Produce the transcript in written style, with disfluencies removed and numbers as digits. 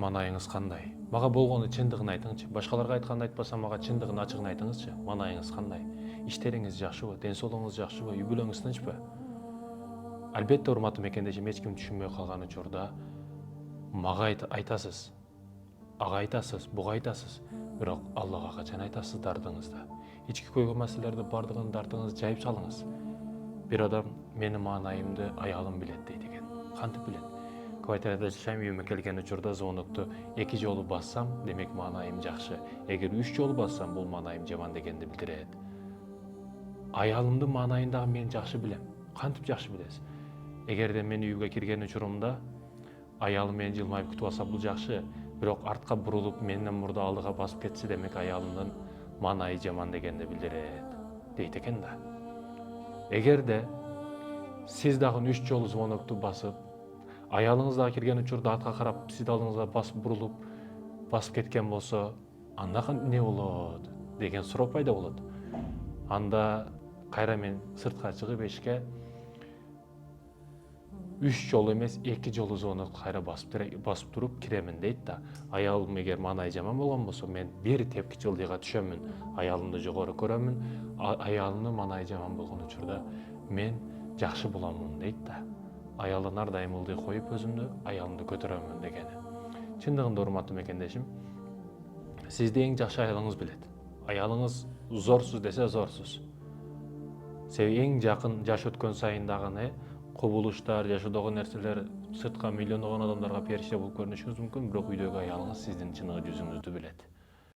Манайыңыз қандай? Мага болгону чындыгын айтыңызчы. Башкаларга айтканды айтпасам, мага чындыгын ачыгын айтыңызчы. Манайыңыз кандай? Иштериңиз жакшыбы? Ден соолугуңуз жакшыбы? Үй бүлөңүз тынчпы? Албетте урматтуу мекендешим, эч ким түшүнбөй калган учурда мага айтасыз. Ага айтасыз, буга айтасыз. Бирок Аллага качан айтасыз дардыңызды. Ички көйгөй маселелерди бардыгын дартыңызды жайып салыңыз. Бир адам менин маанайымды аялым билет дейт экен. Кантип билет? Квартирада жашайм, үйүмө келген учурда звонокту 2 жолу бассам, демек маанайым жакшы. Эгер 3 жолу бассам, бул маанайым жаман дегенди билдирет. Аялымдын маанайын дагы мен жакшы билем. Кантип жакшы билесиз? Эгерде мен үйгө кирген учурумда аялым мени жылмайып күтүп алса, бул жакшы. Бирок артка бурулуп, менден мурда алдыга басып кетсе, демек аялымдын маанайы жаман дегенди билдирет, дейт экен да. Эгерде сиз дагы 3 жолу звонокту басып, аялыңыз дагы кирген учурда артка карап, сиздин алдыңызга басып бурулуп, басып кеткен болсо, анда эмне болот деген суроо пайда болот. Анда кайра мен сыртка чыгып эшикке 3 жолу эмес 2 жолу звонок кайра басып туруп киремин дейт да. Аялым эгер маанайы жаман болгон болсо, мен бир тепкичи ылдыйга түшөмүн. Аялымды жогору көрөмүн. Аялымдын маанайы жаман болгон учурда мен жакшы боломун дейт да. Аялдан ар дайым ылдый коюп өзүмдү, аялымды көтөрөмүн дегени. Чындыгында урматтуу мекендешим, сизди эң жакшы аялыңыз билет. Аялыңыз зорсуз десе зорсуз. Себеби эң жакын жаш өткөн сайын дагы кубулуштар, жашоодогу нерселер сыртка миллиондогон адамдарга периште болуп көрүнүшүңүз мүмкүн, бирок үйдөгү аялыңыз сиздин чыныгы жүзүңүздү билет.